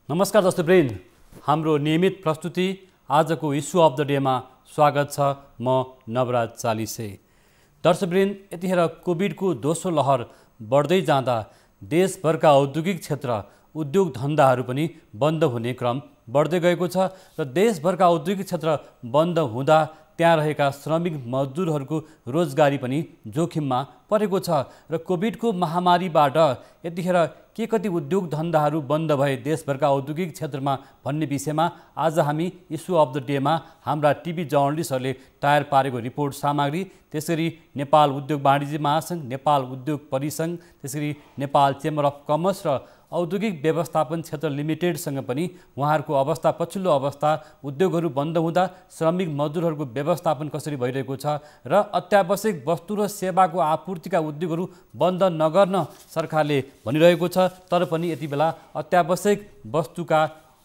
नमस्कार दर्शकवृन्द, हाम्रो नियमित प्रस्तुति आजको इस्यु अफ द डेमा स्वागत छ। म नवराज चालिसे। दर्शकवृन्द, यतिखेर कोभिडको दोस्रो लहर बढ्दै जाँदा देशभरका औद्योगिक क्षेत्र उद्योग धन्दाहरू पनि बन्द हुने क्रम बढ्दै गएको छ र देशभरका औद्योगिक क्षेत्र बन्द हुँदा त्यहाँ रहेका श्रमिक मजदुरहरूको रोजगारी पनि जोखिममा परेको छ र कोभिडको महामारीबाट यतिखेर के कति उद्योग धन्दाहरू बन्द भए देशभरका औद्योगिक क्षेत्रमा भन्ने विषयमा आज हामी इस्यु अफ द डेमा हाम्रा टिभी जर्नलिस्टहरूले तयार पारेको रिपोर्ट सामग्री, त्यसरी नेपाल उद्योग वाणिज्य महासङ्घ, नेपाल उद्योग परिसङ्घ, त्यसरी नेपाल चेम्बर अफ कमर्स र औद्योगिक व्यवस्थापन क्षेत्र लिमिटेडसँग पनि उहाँहरूको अवस्था, पछिल्लो अवस्था, उद्योगहरू बन्द हुँदा श्रमिक मजदुरहरूको व्यवस्थापन कसरी भइरहेको छ र अत्यावश्यक वस्तु र सेवाको आपूर्तिका उद्योगहरू बन्द नगर्न सरकारले भनिरहेको छ, तर पनि यति बेला अत्यावश्यक वस्तुका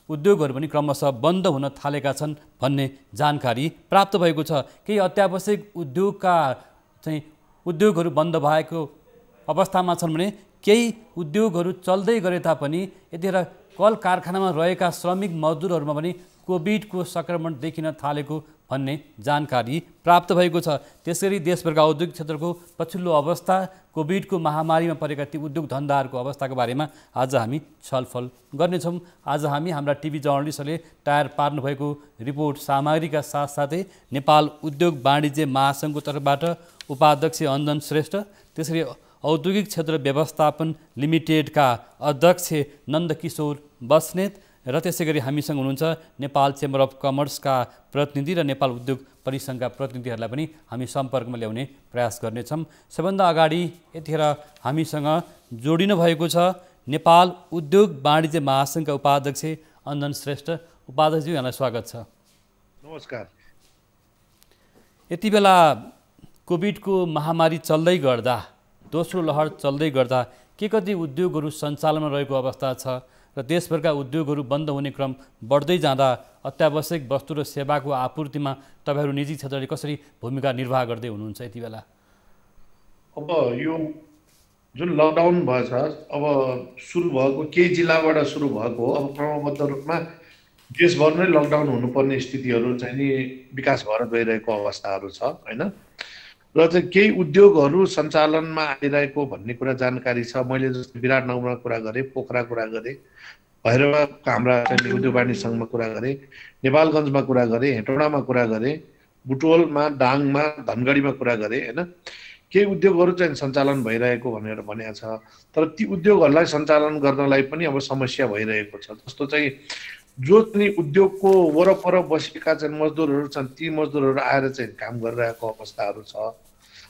उद्योगहरू पनि क्रमशः बन्द हुन थालेका छन् भन्ने जानकारी प्राप्त भएको छ। केही अत्यावश्यक उद्योगहरू बन्द भएको अवस्थामा छन् भने केही उद्योगहरू चल्दै गरे तापनि यतिखेर कल कारखानामा रहेका श्रमिक मजदुरहरूमा पनि कोभिडको सङ्क्रमण देखिन थालेको भन्ने जानकारी प्राप्त भएको छ। त्यसरी देशभरका औद्योगिक क्षेत्रको पछिल्लो अवस्था, कोभिडको महामारीमा परेका ती उद्योग धन्दाहरूको अवस्थाको बारेमा आज हामी छलफल गर्नेछौँ। आज हामी हाम्रा टिभी जर्नलिस्टहरूले तयार पार्नुभएको रिपोर्ट सामग्रीका साथसाथै नेपाल उद्योग वाणिज्य महासङ्घको तर्फबाट उपाध्यक्ष अञ्जन श्रेष्ठ, त्यसरी औद्योगिक क्षेत्र व्यवस्थापन लिमिटेडका अध्यक्ष नन्दकिशोर बस्नेत र त्यसै गरी हामीसँग हुनुहुन्छ नेपाल चेम्बर अफ कमर्सका प्रतिनिधि र नेपाल उद्योग परिसङ्घका प्रतिनिधिहरूलाई पनि हामी सम्पर्कमा ल्याउने प्रयास गर्नेछौँ। सबभन्दा अगाडि यतिखेर हामीसँग जोडिनु भएको छ नेपाल उद्योग वाणिज्य महासङ्घका उपाध्यक्ष अञ्जन श्रेष्ठ। उपाध्यक्षज्यू, यहाँलाई स्वागत छ। नमस्कार। यति बेला कोभिडको महामारी चल्दै गर्दा, दोस्रो लहर चल्दै गर्दा के कति उद्योगहरू सञ्चालनमा रहेको अवस्था छ र देशभरका उद्योगहरू बन्द हुने क्रम बढ्दै जाँदा अत्यावश्यक वस्तु र सेवाको आपूर्तिमा तपाईँहरू निजी क्षेत्रले कसरी भूमिका निर्वाह गर्दै हुनुहुन्छ यति बेला? अब यो जुन लकडाउन भएछ, अब सुरु भएको केही जिल्लाबाट सुरु भएको, अब क्रमबद्ध रूपमा देशभर नै लकडाउन हुनुपर्ने स्थितिहरू चाहिँ नि विकास भएर गइरहेको अवस्थाहरू छ, होइन? र चाहिँ केही उद्योगहरू सञ्चालनमा आइरहेको भन्ने कुरा जानकारी छ। मैले जस्तो विराटनगरमा कुरा गरेँ, पोखरा कुरा गरेँ, भैरवका हाम्रा चाहिँ उद्योग वाणिज्य सङ्घमा कुरा गरेँ, नेपालगञ्जमा कुरा गरेँ, हेटौडामा कुरा गरेँ, बुटवलमा, दाङमा, धनगढीमा कुरा गरेँ, होइन? केही उद्योगहरू चाहिँ सञ्चालन भइरहेको भनेर भनेको छ। तर ती उद्योगहरूलाई सञ्चालन गर्नलाई पनि अब समस्या भइरहेको छ। जस्तो चाहिँ जो चाहिँ उद्योगको वरपर बसेका चाहिँ मजदुरहरू छन्, ती मजदुरहरू आएर चाहिँ काम गरिरहेको अवस्थाहरू छ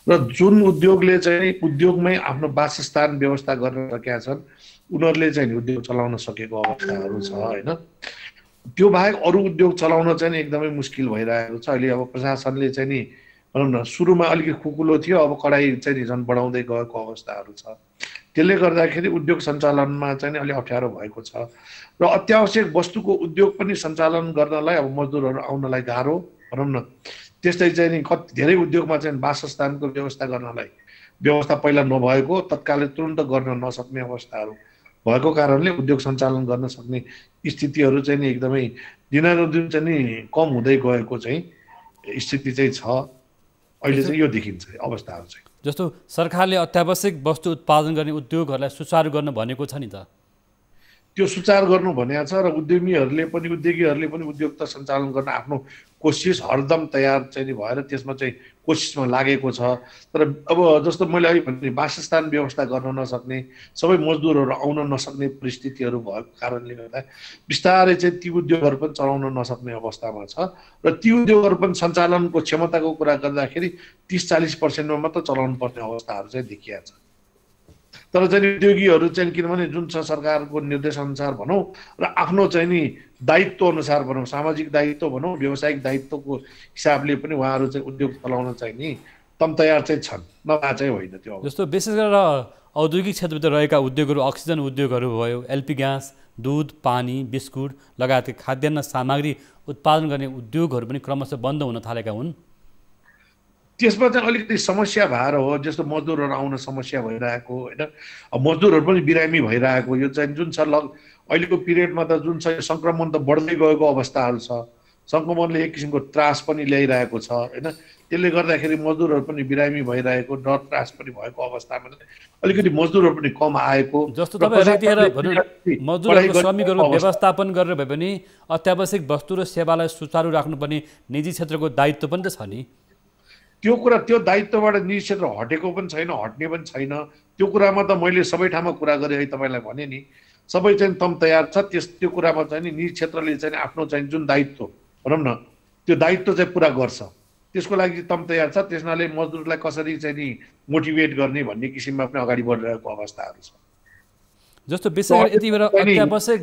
र जुन उद्योगले चाहिँ उद्योगमै आफ्नो वासस्थान व्यवस्था गर्न सकेका छन्, उनीहरूले चाहिँ उद्योग चलाउन सकेको अवस्थाहरू छ, होइन? त्यो बाहेक अरू उद्योग चलाउन चाहिँ एकदमै मुस्किल भइरहेको छ। अहिले अब प्रशासनले चाहिँ नि भनौँ न, सुरुमा अलिकति खुकुलो थियो, अब कडाइ चाहिँ झन् बढाउँदै गएको अवस्थाहरू छ। त्यसले गर्दाखेरि उद्योग सञ्चालनमा चाहिँ अलि अप्ठ्यारो भएको छ र अत्यावश्यक वस्तुको उद्योग पनि सञ्चालन गर्नलाई अब मजदुरहरू आउनलाई गाह्रो, भनौँ न। त्यस्तै चाहिँ नि कति धेरै उद्योगमा चाहिँ वासस्थानको व्यवस्था गर्नलाई व्यवस्था पहिला नभएको, तत्कालै तुरन्त गर्न नसक्ने अवस्थाहरू भएको कारणले उद्योग सञ्चालन गर्न सक्ने स्थितिहरू चाहिँ नि एकदमै दिनानुदिन चाहिँ नि कम हुँदै गएको चाहिँ स्थिति चाहिँ छ। अहिले चाहिँ यो देखिन्छ अवस्थाहरू चाहिँ। जस्तो सरकारले अत्यावश्यक वस्तु उत्पादन गर्ने उद्योगहरूलाई सुचारू गर्न भनेको छ नि त, त्यो सुचार गर्नु भनेको छ र उद्यमीहरूले पनि उद्योग त सञ्चालन गर्न आफ्नो कोसिस हरदम तयार चाहिँ भएर त्यसमा चाहिँ कोसिसमा लागेको छ। तर अब जस्तो मैले अघि भने वासस्थान व्यवस्था गर्न नसक्ने, सबै मजदुरहरू आउन नसक्ने परिस्थितिहरू भएको कारणले गर्दा बिस्तारै चाहिँ ती उद्योगहरू पनि चलाउन नसक्ने अवस्थामा छ र ती उद्योगहरू पनि सञ्चालनको क्षमताको कुरा गर्दाखेरि 30-40% मात्र चलाउनु पर्ने अवस्थाहरू चाहिँ देखिया छ। तर चाहिँ उद्योगीहरू चाहिँ किनभने जुन छ सरकारको निर्देशअनुसार भनौँ र आफ्नो चाहिँ नि दायित्व अनुसार भनौँ, सामाजिक दायित्व भनौँ, व्यावसायिक दायित्वको हिसाबले पनि उहाँहरू चाहिँ उद्योग चलाउन चाहिँ नि तम तयार चाहिँ छन्, नभए चाहिँ होइन। त्यो जस्तो विशेष गरेर औद्योगिक क्षेत्रभित्र रहेका उद्योगहरू, अक्सिजन उद्योगहरू भयो, एलपी ग्यास, दुध, पानी, बिस्कुट लगायतका खाद्यान्न सामग्री उत्पादन गर्ने उद्योगहरू पनि क्रमशः बन्द हुन थालेका हुन्। त्यसमा चाहिँ अलिकति समस्या भएर हो, जस्तो मजदुरहरू आउन समस्या भइरहेको, होइन? मजदुरहरू पनि बिरामी भइरहेको, यो चाहिँ जुन छ अहिलेको पिरियडमा त जुन छ सङ्क्रमण त बढ्दै गएको अवस्थाहरू छ, सङ्क्रमणले एक किसिमको त्रास पनि ल्याइरहेको छ होइन। त्यसले गर्दाखेरि मजदुरहरू पनि बिरामी भइरहेको, डर त्रास पनि भएको अवस्थामा अलिकति मजदुरहरू पनि कम आएको, जस्तो तपाईँहरू यतिखेर मजदुरहरूको श्रमिकहरूको व्यवस्थापन गरेर भए पनि अत्यावश्यक वस्तु र सेवालाई सुचारू राख्नुपर्ने निजी क्षेत्रको दायित्व पनि त छ नि। त्यो दायित्वबाट निजी क्षेत्र हटेको पनि छैन, हट्ने पनि छैन। त्यो कुरामा त मैले सबै ठाउँमा कुरा गरेँ है, तपाईँलाई भने नि सबै चाहिँ तम तयार छ। त्यो कुरामा चाहिँ नि निजी क्षेत्रले चाहिँ आफ्नो चाहिँ जुन दायित्व भनौँ न त्यो दायित्व चाहिँ पुरा गर्छ, त्यसको लागि तम तयार छ। त्यसनाले मजदुरलाई कसरी चाहिँ नि मोटिभेट गर्ने भन्ने किसिममा पनि अगाडि बढिरहेको अवस्थाहरू छ। जस्तो विशेष यति बेला अत्यावश्यक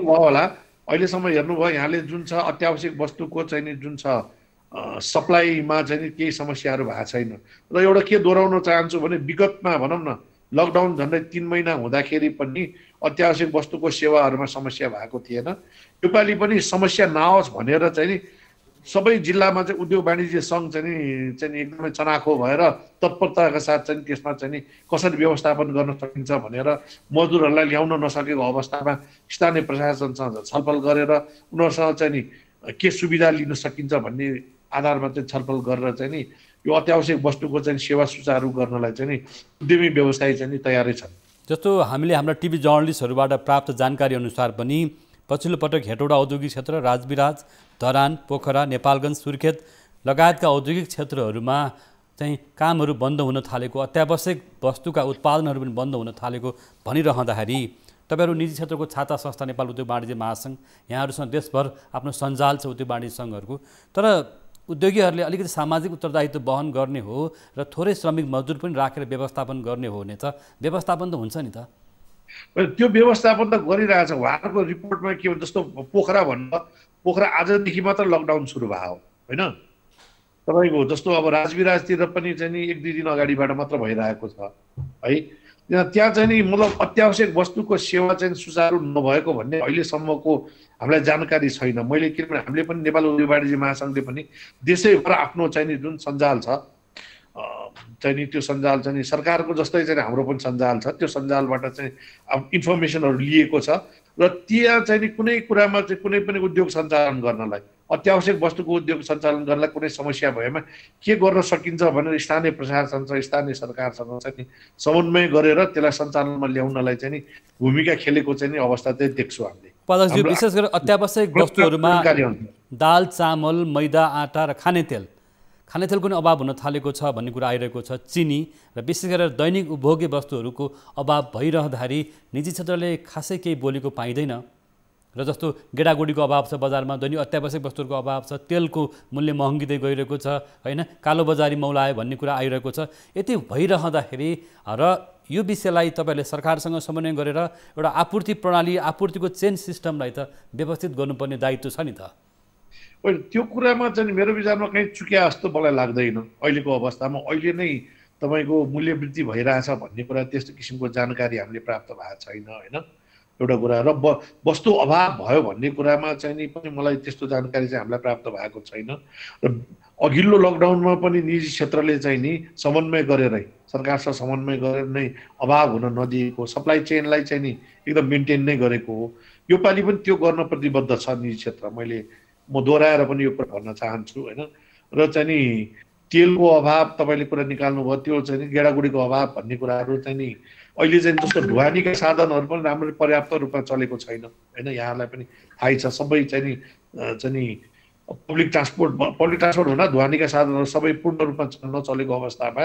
होला अहिलेसम्म हेर्नुभयो यहाँले जुन छ अत्यावश्यक वस्तुको चाहिँ नि जुन छ सप्लाईमा चाहिँ नि केही समस्याहरू भएको छैन। र एउटा के दोहोऱ्याउन चाहन्छु भने विगतमा भनौँ न लकडाउन झन्डै 3 महिना हुँदाखेरि पनि अत्यावश्यक वस्तुको सेवाहरूमा समस्या भएको थिएन। योपालि पनि समस्या नआओस् भनेर चाहिँ नि सबै जिल्लामा चाहिँ उद्योग वाणिज्य सङ्घ चाहिँ एकदमै चनाखो भएर तत्परताका साथ चाहिँ त्यसमा चाहिँ नि कसरी व्यवस्थापन गर्न सकिन्छ भनेर मजदुरहरूलाई ल्याउन नसकेको अवस्थामा स्थानीय प्रशासनसँग छलफल गरेर उनीहरूसँग चाहिँ नि के सुविधा लिन सकिन्छ भन्ने आधारमा चाहिँ छलफल गरेर चाहिँ नि यो अत्यावश्यक वस्तुको चाहिँ सेवा सुचारू गर्नलाई चाहिँ नि उद्यमी व्यवसायी चाहिँ नि तयारै छन्। जस्तो हामीले हाम्रा टिभी जर्नलिस्टहरूबाट प्राप्त जानकारी अनुसार पनि पछिल्लो पटक हेटौडा औद्योगिक क्षेत्र, राजविराज, धरान, पोखरा, नेपालगञ्ज, सुर्खेत लगायतका औद्योगिक क्षेत्रहरूमा चाहिँ कामहरू बन्द हुन थालेको, अत्यावश्यक वस्तुका उत्पादनहरू पनि बन्द हुन थालेको भनिरहँदाखेरि तपाईँहरू निजी क्षेत्रको छाता संस्था नेपाल उद्योग वाणिज्य महासङ्घ, यहाँहरूसँग देशभर आफ्नो सञ्जाल छ उद्योग वाणिज्य सङ्घहरूको, तर उद्योगीहरूले अलिकति सामाजिक उत्तरदायित्व वहन गर्ने हो र थोरै श्रमिक मजदुर पनि राखेर व्यवस्थापन गर्ने हो भने त व्यवस्थापन त हुन्छ नि त। त्यो व्यवस्थापन त गरिरहेछ। उहाँहरूको रिपोर्टमा के हो जस्तो पोखरा भन्दा पोखरा आजदेखि मात्र लकडाउन सुरु भयो होइन। तपाईँको जस्तो अब राजविराजतिर पनि चाहिँ नि 1-2 दिन अगाडिबाट मात्र भइरहेको छ है। त्यहाँ चाहिँ नि मतलब अत्यावश्यक वस्तुको सेवा चाहिँ सुचारू नभएको भन्ने अहिलेसम्मको हामीलाई जानकारी छैन। मैले किनभने हामीले पनि नेपाल उद्योग वाणिज्य महासङ्घले पनि देशैभर आफ्नो चाहिँ नि जुन सञ्जाल छ चाहिँ नि त्यो सञ्जाल चाहिँ सरकारको जस्तै चाहिँ हाम्रो पनि सञ्जाल छ, त्यो सञ्जालबाट चाहिँ अब इन्फर्मेसनहरू लिएको छ र त्यहाँ चाहिँ नि कुनै कुरामा चाहिँ कुनै पनि उद्योग सञ्चालन गर्नलाई, अत्यावश्यक वस्तुको उद्योग सञ्चालन गर्नलाई कुनै समस्या भएमा के गर्न सकिन्छ भनेर स्थानीय प्रशासन छ, स्थानीय सरकारसँग चाहिँ नि समन्वय गरेर त्यसलाई सञ्चालनमा ल्याउनलाई चाहिँ नि भूमिका खेलेको चाहिँ नि अवस्था चाहिँ देख्छु हामीले। पदकजी, विशेष गरेर अत्यावश्यक वस्तुहरूमा दाल, चामल, मैदा, आटा र खानेतेलको नि अभाव हुन थालेको छ भन्ने कुरा आइरहेको छ। चिनी र विशेष गरेर दैनिक उपभोग्य वस्तुहरूको अभाव भइरहँदाखेरि निजी क्षेत्रले खासै केही बोलेको पाइँदैन र जस्तो गेडागुडीको अभाव छ बजारमा, दैनिक अत्यावश्यक वस्तुहरूको अभाव छ, तेलको मूल्य महँगिँदै गइरहेको छ होइन, कालोबजारी मौलायो भन्ने कुरा आइरहेको छ। यति भइरहँदाखेरि र यो विषयलाई तपाईँहरूले सरकारसँग समन्वय गरेर एउटा आपूर्ति प्रणाली, आपूर्तिको चेन सिस्टमलाई त व्यवस्थित गर्नुपर्ने दायित्व छ नि त। त्यो कुरामा चाहिँ मेरो विचारमा कहीँ चुक्या जस्तो मलाई लाग्दैन। अहिलेको अवस्थामा अहिले नै तपाईँको मूल्य वृद्धि भइरहेछ भन्ने कुरा त्यस्तो किसिमको जानकारी हामीले प्राप्त भएको छैन होइन एउटा कुरा। र वस्तु अभाव भयो भन्ने कुरामा चाहिँ नि पनि मलाई त्यस्तो जानकारी चाहिँ हामीलाई प्राप्त भएको छैन। र अघिल्लो लकडाउनमा पनि निजी क्षेत्रले चाहिँ नि समन्वय गरेरै, सरकारसँग समन्वय गरेर नै अभाव हुन नदिएको, सप्लाई चेनलाई चाहिँ नि एकदम मेन्टेन नै गरेको हो। योपालि पनि त्यो गर्न प्रतिबद्ध छ निजी क्षेत्र। म दोहोऱ्याएर पनि यो कुरा भन्न चाहन्छु होइन। र चाहिँ नि तेलको अभाव तपाईँले कुरा निकाल्नु भयो, त्यो चाहिँ नि गेडागुडीको अभाव भन्ने कुराहरू चाहिँ नि अहिले चाहिँ जस्तो ढुवानीका साधनहरू पनि राम्रो पर्याप्त रूपमा चलेको छैन होइन। यहाँलाई पनि थाहै छ सबै चाहिँ नि पब्लिक ट्रान्सपोर्ट हुँदा ढुवानीका साधनहरू सबै पूर्ण रूपमा नचलेको अवस्थामा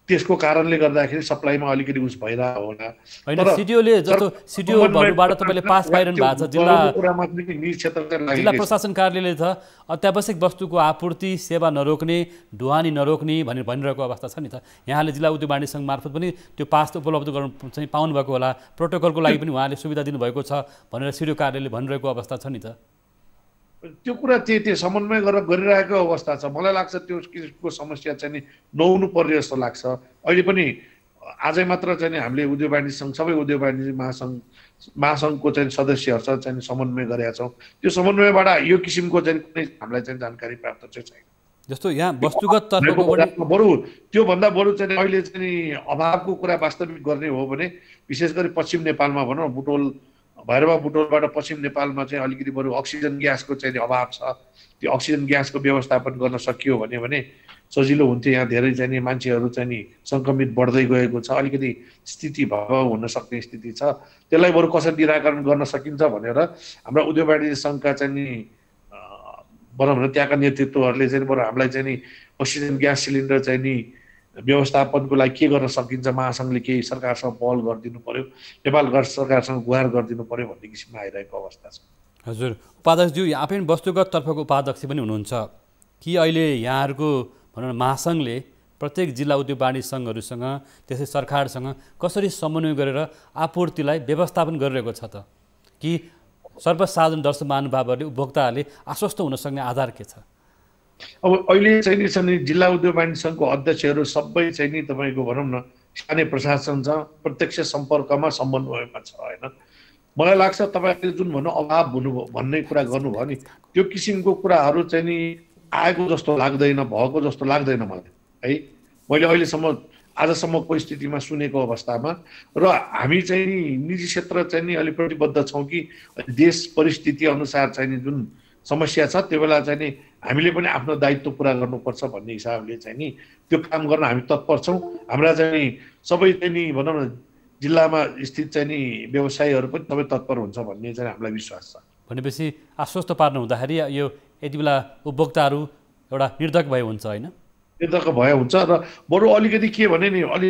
त्यसको कारणले गर्दाखेरि सप्लाईमा अलिकति उस भइरहेको होला होइन। सिडिओले जस्तो सिडिओबाट तपाईँले पास पाइरहनु भएको छ, जिल्ला प्रशासन कार्यालयले त अत्यावश्यक वस्तुको आपूर्ति सेवा नरोक्ने, ढुवानी नरोक्ने भनेर भनिरहेको अवस्था छ नि त। यहाँले जिल्ला उद्योग वाणिज्य सङ्घ मार्फत पनि त्यो पास उपलब्ध गर्नु चाहिँ पाउनुभएको होला, प्रोटोकलको लागि पनि उहाँले सुविधा दिनुभएको छ भनेर सिडिओ कार्यालयले भनिरहेको अवस्था छ नि त। त्यो कुरा त्यो समन्वय गरेर गरिरहेको अवस्था छ। मलाई लाग्छ त्यो किसिमको समस्या चाहिँ नि नहुनु पर्ने जस्तो लाग्छ। अहिले पनि आजै मात्र चाहिँ नि हामीले उद्योग वाणिज्य सङ्घ, सबै उद्योग वाणिज्य महासङ्घको चाहिँ सदस्यहरूसँग चाहिँ समन्वय गरेका छौँ। त्यो समन्वयबाट यो किसिमको चाहिँ कुनै हामीलाई चाहिँ जानकारी प्राप्त चाहिँ छैन। जस्तो यहाँ वस्तुगत तर्फको पनि बरु त्योभन्दा बरु चाहिँ अहिले चाहिँ नि अभावको कुरा वास्तविक गर्ने हो भने विशेष गरी पश्चिम नेपालमा भनौँ बुटोल भैरवा बुटोलबाट पश्चिम नेपालमा चाहिँ अलिकति बरु अक्सिजन ग्यासको चाहिँ अभाव छ। त्यो अक्सिजन ग्यासको व्यवस्थापन गर्न सकियो भने सजिलो हुन्थ्यो। यहाँ धेरै चाहिँ नि मान्छेहरू चाहिँ नि सङ्क्रमित बढ्दै गएको छ, अलिकति स्थिति भयावह हुन सक्ने स्थिति छ। त्यसलाई बरु कसरी निराकरण गर्न सकिन्छ भनेर हाम्रा उद्योग वाणिज्य सङ्घका चाहिँ नि भनौँ न त्यहाँका नेतृत्वहरूले चाहिँ बरु हामीलाई चाहिँ नि अक्सिजन ग्यास सिलिन्डर चाहिँ नि व्यवस्थापनको लागि के गर्न सकिन्छ महासङ्घले केही सरकारसँग पहल गरिदिनु पर्यो, नेपाल सरकारसँग गुहार गरिदिनु पर्यो भन्ने किसिममा आइरहेको अवस्था छ। हजुर उपाध्यक्षज्यू, यहाँ पनि वस्तुगत तर्फको उपाध्यक्ष पनि हुनुहुन्छ कि अहिले यहाँहरूको भनौँ न महासङ्घले प्रत्येक जिल्ला उद्योग वाणिज्य सङ्घहरूसँग त्यसै सरकारसँग कसरी समन्वय गरेर आपूर्तिलाई व्यवस्थापन गरिरहेको छ त? कि सर्वसाधारण दर्शक महानुभावहरूले उपभोक्ताहरूले आश्वस्त हुन सक्ने आधार के छ? अब अहिले चाहिँ नि जिल्ला उद्योग वाणिज्य सङ्घको अध्यक्षहरू सबै चाहिँ नि तपाईँको भनौँ न स्थानीय प्रशासनसँग प्रत्यक्ष सम्पर्कमा समन्वयमा छ होइन। मलाई लाग्छ तपाईँले जुन भन्नु अभाव हुनुभयो भन्ने कुरा गर्नुभयो नि, त्यो किसिमको कुराहरू चाहिँ नि आएको जस्तो लाग्दैन, भएको जस्तो लाग्दैन मलाई है। मैले अहिलेसम्म आजसम्मको स्थितिमा सुनेको अवस्थामा र हामी चाहिँ नि निजी क्षेत्र चाहिँ नि अलिक प्रतिबद्ध छौँ कि देश परिस्थिति अनुसार चाहिँ नि जुन समस्या छ त्यो बेला चाहिँ नि हामीले पनि आफ्नो दायित्व पुरा गर्नुपर्छ भन्ने हिसाबले चाहिँ नि त्यो काम गर्न हामी तत्पर छौँ। हाम्रा चाहिँ नि सबै चाहिँ नि भनौँ न जिल्लामा स्थित चाहिँ नि व्यवसायीहरू पनि सबै तत्पर हुन्छ भन्ने चाहिँ हामीलाई विश्वास छ। भनेपछि आश्वस्त पार्नु हुँदाखेरि यो यति बेला उपभोक्ताहरू एउटा निर्धक भए हुन्छ होइन? निर्धक भए हुन्छ र बरु अलिकति के भने नि अलि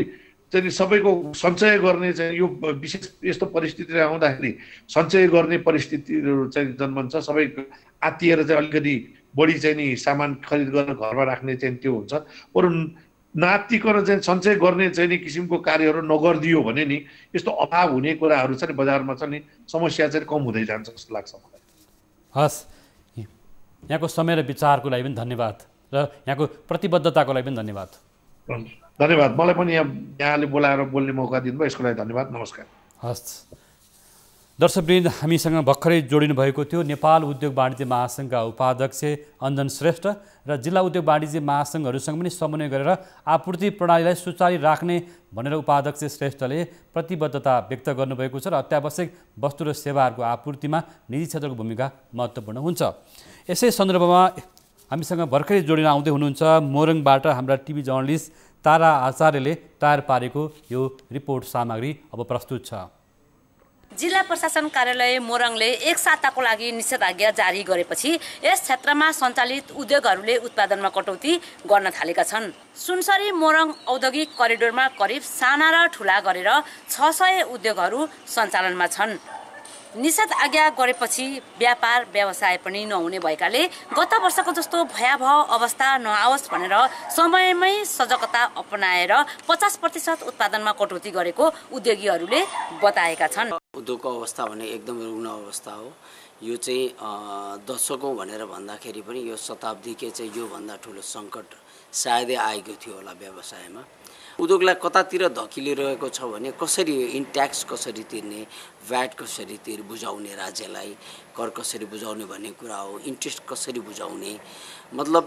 चाहिँ सबैको सञ्चय गर्ने चाहिँ यो विशेष यस्तो परिस्थिति आउँदाखेरि सञ्चय गर्ने परिस्थितिहरू चाहिँ जन्मन्छ। सबै आत्तिएर चाहिँ अलिकति बढी चाहिँ नि सामान खरिद गरेर घरमा राख्ने चाहिँ त्यो हुन्छ। बरु नातिकन चाहिँ सञ्चय गर्ने चाहिँ नि किसिमको कार्यहरू नगरिदियो भने नि यस्तो अभाव हुने कुराहरू चाहिँ बजारमा छ नि समस्या चाहिँ कम हुँदै जान्छ जस्तो लाग्छ मलाई। हस्, यहाँको समय र विचारको लागि पनि धन्यवाद र यहाँको प्रतिबद्धताको लागि पनि धन्यवाद। धन्यवाद, मलाई पनि यहाँले बोलाएर बोल्ने मौका दिनुभयो यसको लागि धन्यवाद। नमस्कार। हस् दर्शकवृन्द, हामीसँग भर्खरै जोडिनु भएको थियो नेपाल उद्योग वाणिज्य महासङ्घका उपाध्यक्ष अञ्जन श्रेष्ठ र जिल्ला उद्योग वाणिज्य महासङ्घहरूसँग पनि समन्वय गरेर आपूर्ति प्रणालीलाई सुचारू राख्ने भनेर उपाध्यक्ष श्रेष्ठले प्रतिबद्धता व्यक्त गर्नुभएको छ र अत्यावश्यक वस्तु र सेवाहरूको आपूर्तिमा निजी क्षेत्रको भूमिका महत्त्वपूर्ण हुन्छ। यसै सन्दर्भमा हामीसँग भर्खरै जोडिन आउँदै हुनुहुन्छ मोरङबाट हाम्रा टिभी जर्नलिस्ट तारा आचार्यले तयार पारेको यो रिपोर्ट सामग्री अब प्रस्तुत छ। जिल्ला प्रशासन कार्यालय मोरङले एक साताको लागि निषेधाज्ञा जारी गरेपछि यस क्षेत्रमा सञ्चालित उद्योगहरूले उत्पादनमा कटौती गर्न थालेका छन्। सुनसरी मोरङ औद्योगिक करिडोरमा करिब साना र ठुला गरेर 600 उद्योगहरू सञ्चालनमा छन्। निषेधाज्ञा गरेपछि व्यापार व्यवसाय पनि नहुने भएकाले गत वर्षको जस्तो भयावह अवस्था नआओस् भनेर समयमै सजगता अपनाएर 50% उत्पादनमा कटौती गरेको उद्योगीहरूले बताएका छन्। उद्योगको अवस्था भने एकदम रुग्ण अवस्था हो। यो चाहिँ दशकौँ भनेर भन्दाखेरि पनि यो शताब्दीकै चाहिँ योभन्दा ठुलो सङ्कट सायदै आएको थियो होला व्यवसायमा। उद्योगलाई कतातिर धकिलिरहेको छ भने कसरी इन्ट्याक्स कसरी तिर्ने, भ्याट कसरी बुझाउने, राज्यलाई कर कसरी बुझाउने भन्ने कुरा हो। इन्ट्रेस्ट कसरी बुझाउने, मतलब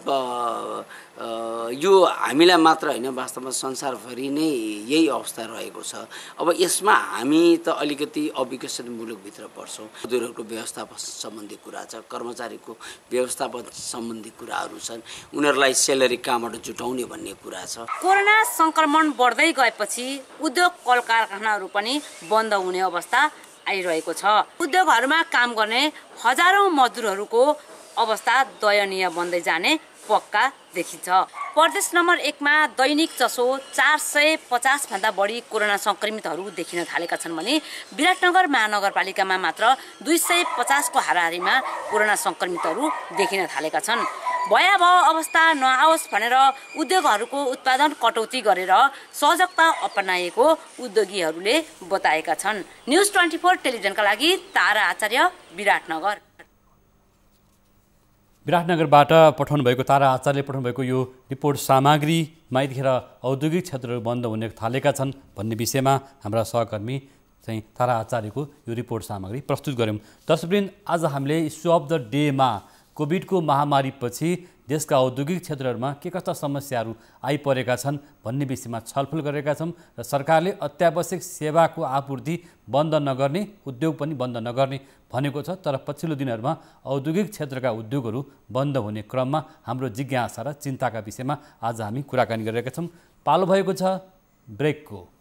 यो हामीलाई मात्र होइन, वास्तवमा संसारभरि नै यही अवस्था रहेको छ। अब यसमा हामी त अलिकति अविकसित मुलुकभित्र पर्छौँ। उद्योगहरूको व्यवस्थापन सम्बन्धी कुरा छ, कर्मचारीको व्यवस्थापन सम्बन्धी कुराहरू छन्, उनीहरूलाई सेलेरी कहाँबाट जुटाउने भन्ने कुरा छ। कोरोना संक्रमण बढ्दै गएपछि उद्योग कल कारखानाहरू पनि बन्द हुने अवस्था आइरहेको छ। उद्योगहरूमा काम गर्ने हजारौं मजदुरहरूको अवस्था दयनीय बन्दै जाने पक्का देखिन्छ। प्रदेश नम्बर 1 मा दैनिक जसो 450 भन्दा बढी कोरोना संक्रमितहरू देखिन थालेका छन् भने विराटनगर महानगरपालिकामा मात्र 250 को हाराहारीमा कोरोना संक्रमितहरू देखिन थालेका छन्। भयावह अवस्था नआओस् भनेर उद्योगहरूको उत्पादन कटौती गरेर सजगता अपनाएको उद्योगीहरूले बताएका छन्। न्युज 24 टेलिभिजनका लागि तारा आचार्य, विराटनगर। विराटनगरबाट पठाउनु भएको तारा आचार्यले पठाउनु भएको यो रिपोर्ट सामग्रीमा यतिखेर औद्योगिक क्षेत्रहरू बन्द हुन थालेका छन् भन्ने विषयमा हाम्रा सहकर्मी चाहिँ तारा आचार्यको यो रिपोर्ट सामग्री प्रस्तुत गऱ्यौँ। दर्शकवृन्द, आज हामीले इस्यु अफ द डेमा कोभिडको महामारीपछि देशका औद्योगिक क्षेत्रहरूमा के कस्ता समस्याहरू आइपरेका छन् भन्ने विषयमा छलफल गरेका छौँ र सरकारले अत्यावश्यक सेवाको आपूर्ति बन्द नगर्ने, उद्योग पनि बन्द नगर्ने भनेको छ। तर पछिल्लो दिनहरूमा औद्योगिक क्षेत्रका उद्योगहरू बन्द हुने क्रममा हाम्रो जिज्ञासा र चिन्ताका विषयमा आज हामी कुराकानी गरिरहेका छौँ। पालो भएको छ ब्रेकको।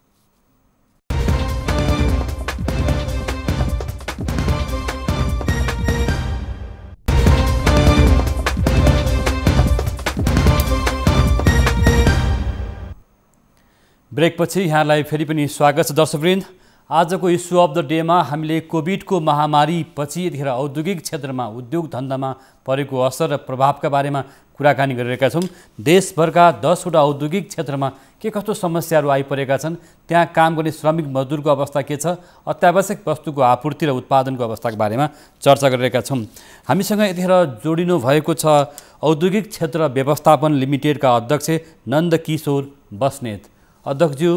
ब्रेकपछि यहाँलाई फेरि पनि स्वागत छ दर्शकवृन्द। आजको इस्यु अफ द डेमा हामीले कोभिडको महामारीपछि यतिखेर औद्योगिक क्षेत्रमा, उद्योग धन्दामा परेको असर र प्रभावका बारेमा कुराकानी गरिरहेका छौँ। देशभरका 10वटा औद्योगिक क्षेत्रमा के कस्तो समस्याहरू आइपरेका छन्, त्यहाँ काम गर्ने श्रमिक मजदुरको अवस्था के छ, अत्यावश्यक वस्तुको आपूर्ति र उत्पादनको अवस्थाको बारेमा चर्चा गरिरहेका छौँ। हामीसँग यतिखेर जोडिनु भएको छ औद्योगिक क्षेत्र व्यवस्थापन लिमिटेडका अध्यक्ष नन्दकिशोर बस्नेत। अध्यक्षज्यू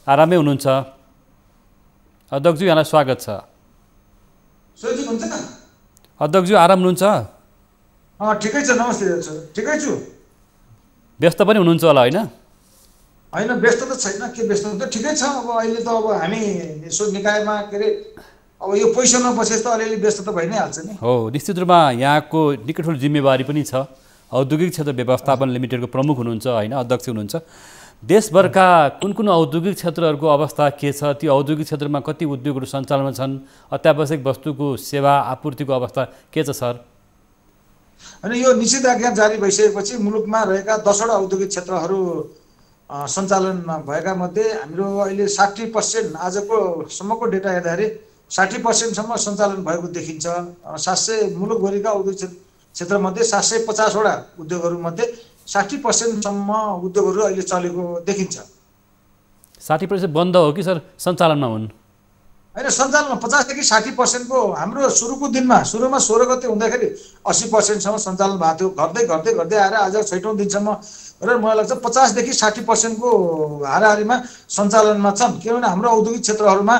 आरामै हुनुहुन्छ? अध्यक्षज्यू यहाँलाई स्वागत छ। अध्यक्षज्यू आराम हुनुहुन्छ? ठिकै छ, नमस्ते सर, ठिकै छु। व्यस्त पनि हुनुहुन्छ होला होइन? होइन, व्यस्त त छैन, के व्यस्त त ठिकै छ। अब अहिले त अब हामी यसो निकायमा के अरे अब यो पोजिसनमा बसेपछि त अलिअलि व्यस्त त भइ नै हाल्छ नि। हो, निश्चित रूपमा यहाँको निकै ठुलो जिम्मेवारी पनि छ। औद्योगिक क्षेत्र व्यवस्थापन लिमिटेडको प्रमुख हुनुहुन्छ होइन, अध्यक्ष हुनुहुन्छ। देशभरका कुन कुन औद्योगिक क्षेत्रहरूको अवस्था के छ, ती औद्योगिक क्षेत्रमा कति उद्योगहरू सञ्चालनमा छन्, अत्यावश्यक वस्तुको सेवा आपूर्तिको अवस्था के छ सर? अनि यो निषेधाज्ञा जारी भइसकेपछि मुलुकमा रहेका 10वटा औद्योगिक क्षेत्रहरू सञ्चालनमा भएका मध्ये हाम्रो अहिले 60% आजको सम्मको डेटा हेर्दाखेरि 60% सम्म सञ्चालन भएको देखिन्छ। 700 मुलुकभरिका औद्योगिक क्षेत्रमध्ये 750वटा उद्योगहरूमध्ये 60% सम्म उद्योगहरू अहिले चलेको देखिन्छ। 60% बन्द हो कि सर सञ्चालनमा हुन्? होइन, सञ्चालनमा 50 देखि 60% को हाम्रो सुरुमा 16 गते हुँदाखेरि 80% सम्म सञ्चालन भएको थियो। घट्दै घट्दै आएर आज 6औं दिनसम्म र मलाई लाग्छ 50 देखि 60% को हाराहारीमा सञ्चालनमा छन्। किनभने हाम्रो औद्योगिक क्षेत्रहरूमा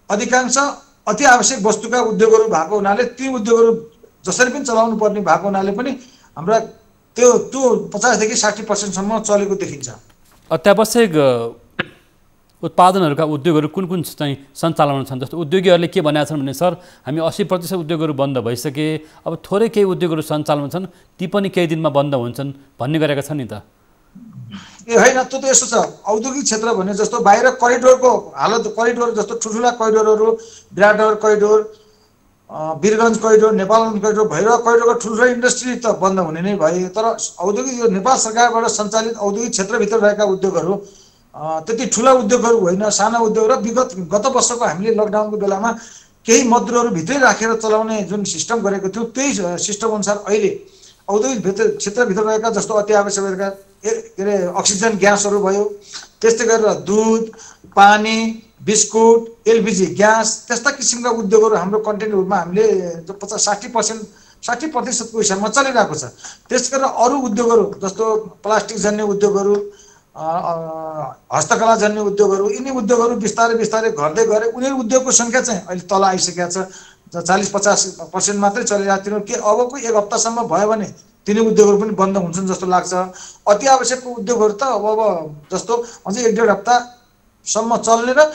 अधिकांश अति आवश्यक वस्तुका उद्योगहरू भएको हुनाले ती उद्योगहरू जसरी पनि चलाउनु पर्ने भएको हुनाले पनि हाम्रा त्यो 50 देखि 60% सम्म चलेको देखिन्छ। अत्यावश्यक उत्पादनहरूका उद्योगहरू कुन कुन चाहिँ सञ्चालनमा छन्? जस्तो उद्योगीहरूले के भनेका छन् भने सर हामी 80% उद्योगहरू बन्द भइसके, अब थोरै केही उद्योगहरू सञ्चालनमा छन्, ती पनि केही दिनमा बन्द हुन्छन् भन्ने गरेका छन् नि त। ए होइन, त्यो त यस्तो छ, औद्योगिक क्षेत्र भने जस्तो बाहिर करिडोरको हालत, करिडोर जस्तो ठुल्ठुला करिडोरहरू, Biratnagar corridor, Birgunj corridor, Nepalgunj corridor, Bhairav करिडोरको ठुल्ठुलो इन्डस्ट्री त बन्द हुने नै भए। तर औद्योगिक यो नेपाल सरकारबाट सञ्चालित औद्योगिक क्षेत्रभित्र रहेका उद्योगहरू त्यति ठुला उद्योगहरू होइन, साना उद्योग र गत वर्षको हामीले लकडाउनको बेलामा केही मजदुरहरू भित्रै राखेर चलाउने जुन सिस्टम गरेको थियो त्यही सिस्टम अनुसार अहिले औद्योगिक क्षेत्रभित्र रहेका जस्तो अति आवश्यक रहेका के अरे अक्सिजन ग्यासहरू भयो, त्यस्तै गरेर दुध, पानी, बिस्कुट, एलपिजी ग्यास, त्यस्ता किसिमका उद्योगहरू हाम्रो कन्टेन्टहरूमा हामीले 60% को हिसाबमा चलिरहेको छ। त्यस गरेर अरू उद्योगहरू जस्तो प्लास्टिक जन्य उद्योगहरू, हस्तकला जन्य उद्योगहरू, यिनी उद्योगहरू बिस्तारै घट्दै गए। उनीहरू उद्योगको सङ्ख्या चाहिँ अहिले तल आइसकेको छ, 40-50% मात्रै चलिरहेको थियो। के अबको एक हप्तासम्म भयो भने तिनी उद्योगहरू पनि बन्द हुन्छन् जस्तो लाग्छ। अति आवश्यकको उद्योगहरू त अब जस्तो अझै 1-1.5 हप्तासम्म चल्ने र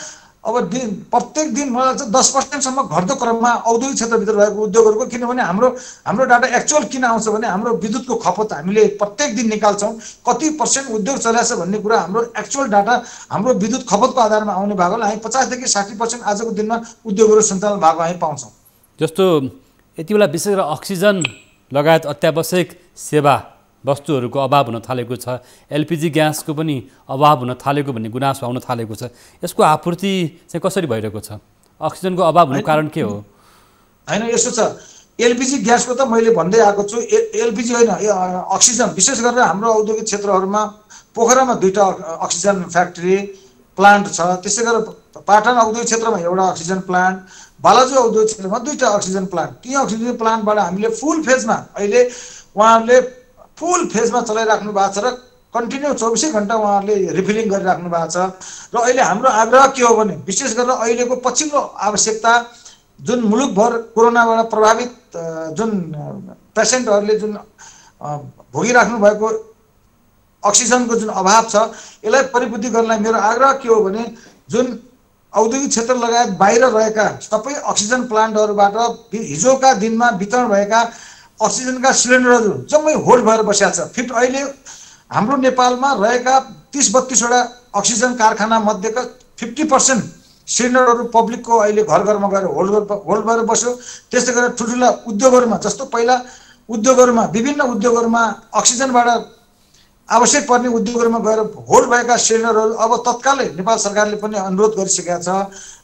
अब प्रत्येक दिन मलाई लाग्छ 10% सम्म घट्दो क्रममा औद्योगिक क्षेत्रभित्र रहेको उद्योगहरूको। किनभने हाम्रो डाटा एक्चुअल किन आउँछ भने हाम्रो विद्युतको खपत हामीले प्रत्येक दिन निकाल्छौँ, कति % उद्योग चलाएको छ भन्ने कुरा हाम्रो एक्चुअल डाटा हाम्रो विद्युत खपतको आधारमा आउने भएकोले हामी 50 देखि 60% आजको दिनमा उद्योगहरू सञ्चालन भएको हामी पाउँछौँ। जस्तो यति बेला विशेष गरेर अक्सिजन लगायत अत्यावश्यक सेवा वस्तुहरूको अभाव हुन थालेको छ, एलपिजी ग्यासको पनि अभाव हुन थालेको भन्ने गुनासो आउन थालेको छ। यसको आपूर्ति चाहिँ कसरी भइरहेको छ? अक्सिजनको अभाव हुनुको कारण के हो? होइन, यस्तो छ, एलपिजी ग्यासको त मैले भन्दै आएको छु। एलपिजी होइन, अक्सिजन विशेष गरेर हाम्रो औद्योगिक क्षेत्रहरूमा पोखरामा 2टा अक्सिजन फ्याक्ट्री प्लान्ट छ। त्यसै गरेर पाटन औद्योगिक क्षेत्रमा एउटा अक्सिजन प्लान्ट, बालाजु औद्योगिक क्षेत्रमा 2टा अक्सिजन प्लान्ट। ती अक्सिजन प्लान्टबाट हामीले फुल फेजमा अहिले उहाँहरूले फुल फेजमा चलाइराख्नु भएको छ र कन्टिन्यू 24 घण्टा उहाँहरूले रिफिलिङ गरिराख्नु भएको छ। र अहिले हाम्रो आग्रह के हो भने विशेष गरेर अहिलेको पछिल्लो आवश्यकता जुन मुलुकभर कोरोनाबाट प्रभावित जुन पेसेन्टहरूले जुन भोगिराख्नु भएको अक्सिजनको जुन अभाव छ यसलाई परिपूर्ति गर्नलाई मेरो आग्रह के हो भने जुन औद्योगिक क्षेत्र लगायत बाहिर रहेका सबै अक्सिजन प्लान्टहरूबाट हिजोका दिनमा वितरण भएका अक्सिजनका सिलिन्डरहरू जम्मै होल्ड भएर बसेका छ। अहिले हाम्रो नेपालमा रहेका 30-32 वटा अक्सिजन कारखाना मध्येका 50% सिलिन्डरहरू पब्लिकको अहिले घर घरमा गएर होल्ड भएर बस्यो। त्यस्तै गरेर ठुल्ठुला उद्योगहरूमा जस्तो पहिला उद्योगहरूमा विभिन्न उद्योगहरूमा अक्सिजनबाट आवश्यक पर्ने उद्योगहरूमा गएर होल्ड भएका सिलिन्डरहरू अब तत्कालै नेपाल सरकारले पनि अनुरोध गरिसकेका छ।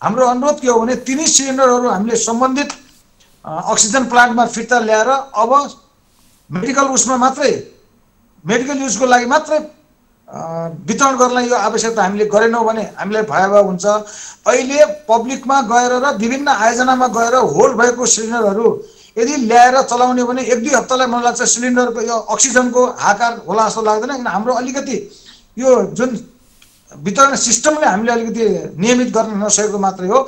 हाम्रो अनुरोध के हो भने तिनै सिलिन्डरहरू हामीले सम्बन्धित अक्सिजन प्लान्टमा फिर्ता ल्याएर अब मेडिकल उसमा मात्रै मेडिकल युजको लागि मात्रै वितरण गर्न यो आवश्यकता हामीले गरेनौँ भने हामीलाई भयावह हुन्छ। अहिले पब्लिकमा गएर र विभिन्न आयोजनामा गएर होल्ड भएको सिलिन्डरहरू यदि ल्याएर चलाउने भने 1-2 हप्तालाई मलाई लाग्छ सिलिन्डरको यो अक्सिजनको हाकार होला जस्तो लाग्दैन। किन हाम्रो अलिकति यो जुन वितरण सिस्टमले हामीले अलिकति नियमित गर्न नसकेको मात्रै हो।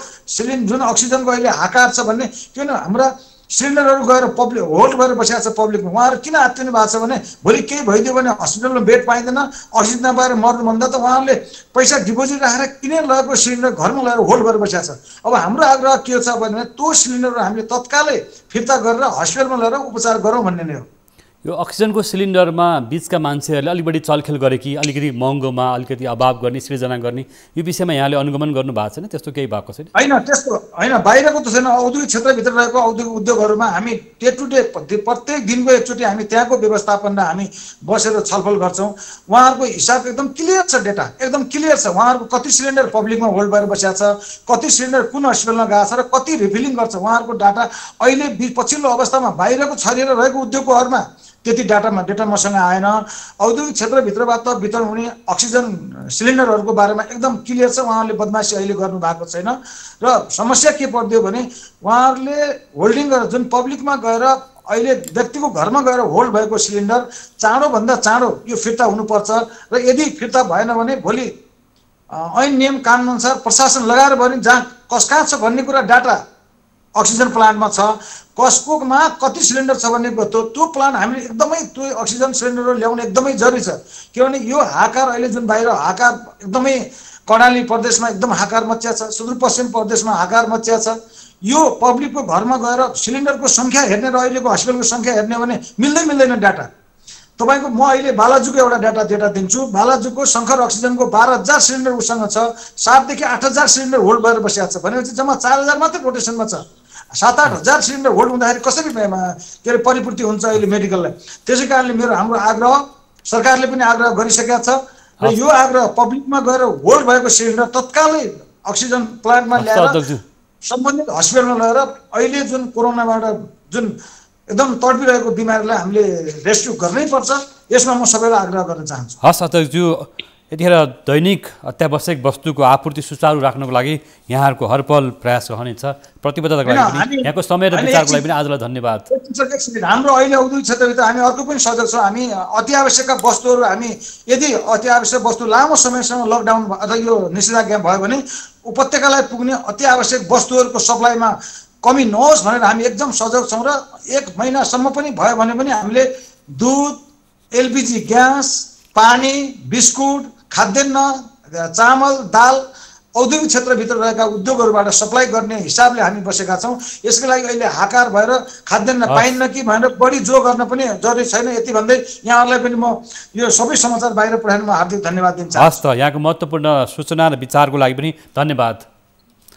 जुन अक्सिजनको अहिले हाकार छ भन्ने किन हाम्रा सिलिन्डरहरू गएर पब्लिक होल्ड भएर बसेका छ पब्लिकमा। उहाँहरू किन आत्तिनु भएको छ भने भोलि केही भइदियो भने हस्पिटलमा बेड पाइँदैन, अक्सिजन नपाएर मर्नुभन्दा त उहाँहरूले पैसा डिपोजिट राखेर किनेर लगेको सिलिन्डर घरमा लगेर होल्ड भएर बसेका छ। अब हाम्रो आग्रह के छ भने त्यो सिलिन्डरहरू हामीले तत्कालै फिर्ता गरेर हस्पिटलमा लगेर उपचार गरौँ भन्ने नै हो। यो अक्सिजनको सिलिन्डरमा बिचका मान्छेहरूले अलिक बढी चलखेल गरे कि अलिकति महँगोमा अलिकति अभाव गर्ने सृजना गर्ने यो विषयमा यहाँले अनुगमन गर्नु भएको छैन? त्यस्तो केही भएको छैन? होइन, त्यस्तो होइन, बाहिरको त छैन। औद्योगिक क्षेत्रभित्र रहेको औद्योगिक उद्योगहरूमा हामी डे टु डे प्रत्येक दिनको एकचोटि हामी त्यहाँको व्यवस्थापनलाई हामी बसेर छलफल गर्छौँ। उहाँहरूको हिसाब एकदम क्लियर छ, डेटा एकदम क्लियर छ। उहाँहरूको कति सिलिन्डर पब्लिकमा होल्ड भएर बसेको छ, कति सिलिन्डर कुन हस्पिटलमा गएको छ र कति रिफिलिङ गर्छ, उहाँहरूको डाटा अहिले पछिल्लो अवस्थामा बाहिरको छरिएर रहेको उद्योगहरूमा त्यति डेटा मसँग आएन। औद्योगिक क्षेत्रभित्रबाट वितरण हुने अक्सिजन सिलिन्डरहरूको बारेमा एकदम क्लियर छ। उहाँहरूले बदमासी अहिले गर्नु भएको छैन र समस्या के पर्दियो भने उहाँहरूले होल्डिङ गरेर जुन पब्लिकमा गएर अहिले व्यक्तिको घरमा गएर होल्ड भएको सिलिन्डर चाँडोभन्दा चाँडो यो फिर्ता हुनुपर्छ र यदि फिर्ता भएन भने भोलि ऐन नियम कानुन अनुसार प्रशासन लगाएर भने जहाँ कहाँ छ भन्ने कुरा डाटा अक्सिजन प्लान्टमा छ, कसकोमा कति सिलिन्डर छ भन्ने त्यो प्लान्ट हामीले एकदमै त्यो अक्सिजन सिलिन्डरहरू ल्याउन एकदमै जरुरी छ। किनभने यो हाकार अहिले जुन बाहिर हाकार एकदमै कर्णाली प्रदेशमा एकदम हाकार मच्या छ, सुदूरपश्चिम प्रदेशमा हाकार मच्या छ। यो पब्लिकको घरमा गएर सिलिन्डरको सङ्ख्या हेर्ने र अहिलेको हस्पिटलको सङ्ख्या हेर्ने भने मिल्दैन डाटा। तपाईँको म अहिले बालाजुको एउटा डेटा दिन्छु। बालाजुको शङ्कर अक्सिजनको 12,000 सिलिन्डर उसँग छ, 7,000 देखि 8,000 सिलिन्डर होल्ड भएर बसेको छ भनेपछि जम्मा 4,000 मात्रै रोटेसनमा छ। 7-8 हजार सिलिन्डर होल्ड हुँदाखेरि कसरी के अरे परिपूर्ति हुन्छ अहिले मेडिकललाई? त्यसै कारणले हाम्रो आग्रह सरकारले पनि आग्रह गरिसकेका छ र यो आग्रह पब्लिकमा गएर होल्ड भएको सिलिन्डर तत्कालै अक्सिजन प्लान्टमा ल्याएर सम्बन्धित हस्पिटलमा लगेर अहिले जुन कोरोनाबाट जुन एकदम तडपिरहेको बिमारीलाई हामीले रेस्क्यु गर्नै पर्छ। यसमा म सबैलाई आग्रह गर्न चाहन्छु। हस् अध्यक्षज्यू, यतिखेर दैनिक अत्यावश्यक वस्तुको आपूर्ति सुचारू राख्नको लागि यहाँहरूको हरपल प्रयास रहनेछ। प्रतिबद्धताको लागि पनि यहाँको समय र विचारको लागि पनि आजलाई धन्यवाद। हाम्रो अहिले औद्योगिक क्षेत्रभित्र हामी अर्को पनि सजग छौँ। हामी अति आवश्यकका वस्तुहरू हामी यदि अति आवश्यक वस्तु लामो समयसम्म लकडाउन अथवा यो निषेधाज्ञा भयो भने उपत्यकालाई पुग्ने अति आवश्यक वस्तुहरूको सप्लाईमा कमी नहोस् भनेर हामी एकदम सजग छौँ र 1 महिनासम्म पनि भयो भने पनि हामीले दुध, एलपिजी ग्यास, पानी, बिस्कुट, खाद्यान्न, चामल, दाल औद्योगिक क्षेत्रभित्र रहेका उद्योगहरूबाट सप्लाई गर्ने हिसाबले हामी बसेका छौँ। यसको लागि अहिले हाकार भएर खाद्यान्न पाइन्न कि भनेर बढी जो गर्न पनि जरुरी छैन। यति भन्दै यहाँहरूलाई पनि म यो सबै समाचार बाहिर पठाउन म हार्दिक धन्यवाद दिन चाहन्छु। हस् त, यहाँको महत्त्वपूर्ण सूचना र विचारको लागि पनि धन्यवाद।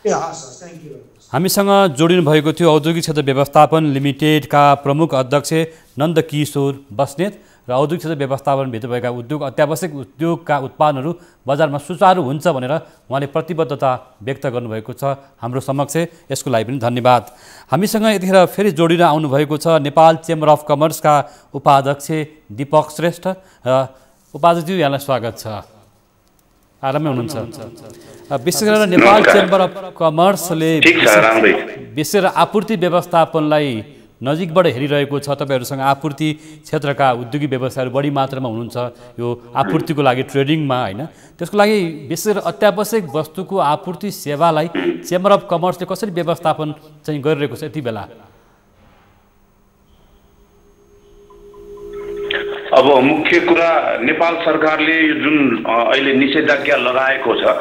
Thank you. हामीसँग जोडिनु भएको थियो औद्योगिक क्षेत्र व्यवस्थापन लिमिटेडका प्रमुख अध्यक्ष नन्दकिशोर बस्नेत र औद्योगिक क्षेत्र व्यवस्थापनभित्र भएका अत्यावश्यक उद्योगका उत्पादनहरू बजारमा सुचारू हुन्छ भनेर उहाँले प्रतिबद्धता व्यक्त गर्नुभएको छ हाम्रो समक्ष। यसको लागि पनि धन्यवाद। हामीसँग यतिखेर फेरि जोडिन आउनुभएको छ नेपाल चेम्बर अफ कमर्सका उपाध्यक्ष दीपक श्रेष्ठ। उपाध्यक्षज्यू, यहाँलाई स्वागत छ। आरामै हुनुहुन्छ? विशेष गरेर नेपाल चेम्बर अफ कमर्सले विशेष गरेर आपूर्ति व्यवस्थापनलाई नजिकबाट हेरिरहेको छ। तपाईँहरूसँग आपूर्ति क्षेत्रका उद्योगिक व्यवसायहरू बढी मात्रामा हुनुहुन्छ यो आपूर्तिको लागि ट्रेडिङमा, होइन? त्यसको लागि विशेष गरेर अत्यावश्यक वस्तुको आपूर्ति सेवालाई चेम्बर अफ कमर्सले कसरी व्यवस्थापन चाहिँ गरिरहेको छ यति बेला? अब मुख्य कुरा नेपाल सरकारले जुन अहिले निषेधाज्ञा लगाएको छ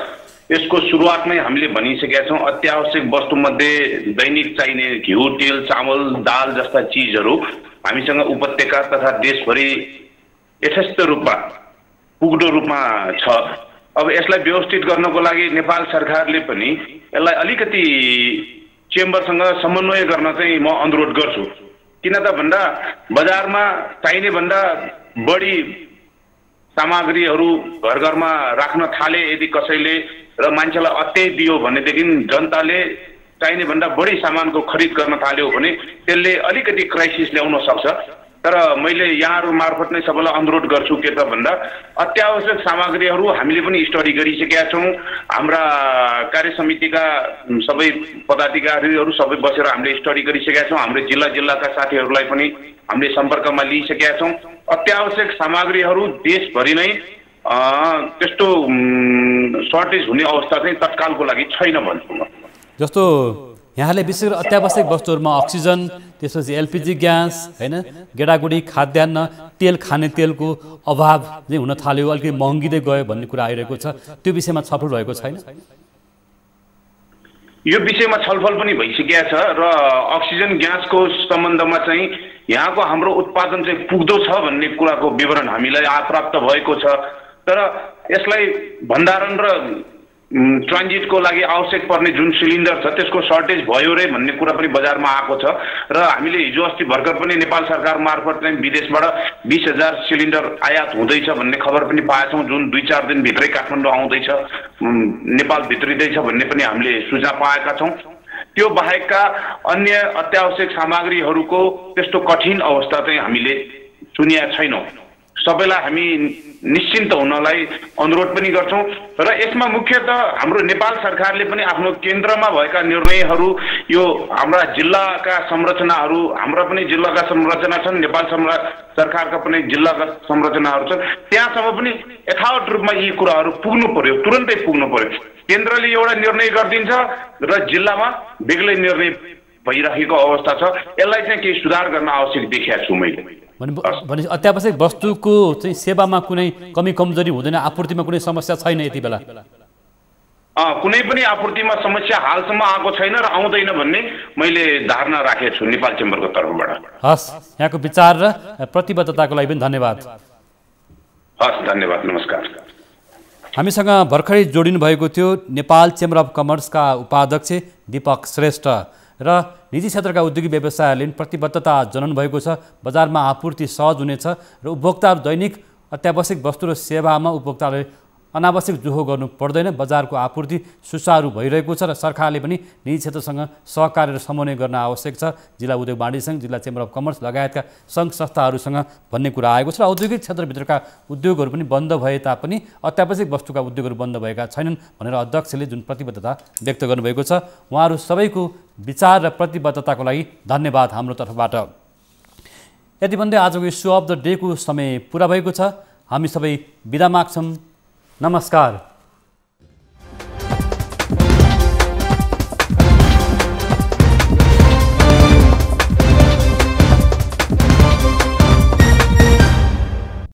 यसको सुरुवातमै हामीले भनिसकेका छौँ अत्यावश्यक वस्तुमध्ये दैनिक चाहिने घिउ तेल चामल दाल जस्ता चिजहरू हामीसँग उपत्यका तथा देशभरि यथेष्ट रूपमा पुग्दो रूपमा छ। अब यसलाई व्यवस्थित गर्नको लागि नेपाल सरकारले पनि यसलाई अलिकति चेम्बरसँग समन्वय गर्न चाहिँ म अनुरोध गर्छु। किन त भन्दा बजारमा चाहिने भन्दा बढी सामग्रीहरू घर घरमा राख्न थाले यदि कसैले र मान्छेलाई अत्याइदियो भनेदेखि जनताले चाहिने भन्दा बढी सामानको खरिद गर्न थाल्यो भने त्यसले अलिकति क्राइसिस ल्याउन सक्छ। तर मैले यहाँहरू मार्फत नै सबैलाई अनुरोध गर्छु के त भन्दा अत्यावश्यक सामग्रीहरू हामीले पनि स्टडी गरिसकेका छौँ। हाम्रा कार्य समितिका सबै पदाधिकारीहरू सबै बसेर हामीले स्टडी गरिसकेका छौँ। हाम्रो जिल्लाका साथीहरूलाई पनि हामीले सम्पर्कमा लिइसकेका छौँ। अत्यावश्यक सामग्रीहरू देशभरि नै त्यस्तो सर्टेज हुने अवस्था चाहिँ तत्कालको लागि छैन भन्छु म। जस्तो यहाँले विशेष गरी अत्यावश्यक वस्तुहरूमा अक्सिजन त्यसपछि एलपिजी ग्यास हैन गेडागुडी खाद्यान्न तेल खाने तेलको अभाव चाहिँ हुन थाल्यो अलिकति महँगिँदै गयो भन्ने कुरा आइरहेको छ। त्यो विषयमा छलफल भएको छैन? यो विषयमा छलफल पनि भइसकेको छ र अक्सिजन ग्यासको सम्बन्धमा चाहिँ यहाँको हाम्रो उत्पादन चाहिँ पुग्दो छ भन्ने कुराको विवरण हामीलाई प्राप्त भएको छ। तर यसलाई भण्डारण र ट्रान्जिटको लागि आवश्यक पर्ने जुन सिलिन्डर छ त्यसको सर्टेज भयो रे भन्ने कुरा पनि बजारमा आएको छ र हामीले हिजो अस्ति भर्खर पनि नेपाल सरकार मार्फत चाहिँ विदेशबाट 20,000 सिलिन्डर आयात हुँदैछ भन्ने खबर पनि पाएछौँ जुन 2-4 दिनभित्रै काठमाडौँ आउँदैछ नेपाल भित्रिँदैछ भन्ने पनि हामीले सूचना पाएका छौँ। त्यो बाहेकका अन्य अत्यावश्यक सामग्रीहरूको त्यस्तो कठिन अवस्था चाहिँ हामीले सुनेका छैनौँ। सबैलाई हामी निश्चिन्त हुनलाई अनुरोध पनि गर्छौँ र यसमा मुख्यतः हाम्रो नेपाल सरकारले पनि आफ्नो केन्द्रमा भएका निर्णयहरू यो हाम्रा जिल्लाका संरचनाहरू हाम्रा पनि जिल्लाका संरचना छन् नेपाल सरकारका पनि जिल्लाका संरचनाहरू छन् त्यहाँसम्म पनि यथावत रूपमा यी कुराहरू पुग्नु पर्यो तुरन्तै पुग्नु पर्यो। केन्द्रले एउटा निर्णय गरिदिन्छ र जिल्लामा बेग्लै निर्णय भइरहेको अवस्था छ। यसलाई चाहिँ केही सुधार गर्न आवश्यक देखिएको छु मैले। भने अत्यावश्यक वस्तुको चाहिँ सेवामा कुनै कमी कमजोरी हुँदैन आपूर्तिमा कुनै समस्या छैन यति बेला? कुनै पनि आपूर्तिमा समस्या हालसम्म आएको छैन र आउँदैन भन्ने मैले धारणा राखेको छु नेपाल चेम्बरको तर्फबाट। हस् यहाँको विचार र प्रतिबद्धताको लागि पनि धन्यवाद। हस् धन्यवाद नमस्कार। हामीसँग भर्खरै जोडिनु भएको थियो नेपाल चेम्बर अफ कमर्सका उपाध्यक्ष दीपक श्रेष्ठ र निजी क्षेत्रका उद्योगी व्यवसायहरूले प्रतिबद्धता जनाउनु भएको छ। बजारमा आपूर्ति सहज हुनेछ र उपभोक्ताहरू दैनिक अत्यावश्यक वस्तु र सेवामा उपभोक्ताले अनावश्यक जोहो गर्नु पर्दैन। बजारको आपूर्ति सुचारू भइरहेको छ र सरकारले पनि निजी क्षेत्रसँग सहकार्य र समन्वय गर्न आवश्यक छ। जिल्ला उद्योग वाणिज्य सङ्घ जिल्ला चेम्बर अफ कमर्स लगायतका सङ्घ संस्थाहरूसँग भन्ने कुरा आएको छ र औद्योगिक क्षेत्रभित्रका उद्योगहरू पनि बन्द भए तापनि अत्यावश्यक वस्तुका उद्योगहरू बन्द भएका छैनन् भनेर अध्यक्षले जुन प्रतिबद्धता व्यक्त गर्नुभएको छ उहाँहरू सबैको विचार र प्रतिबद्धताको लागि धन्यवाद हाम्रो तर्फबाट। यति भन्दै आजको इस्यु अफ द डेको समय पुरा भएको छ। हामी सबै बिदा माग्छौँ। नमस्कार।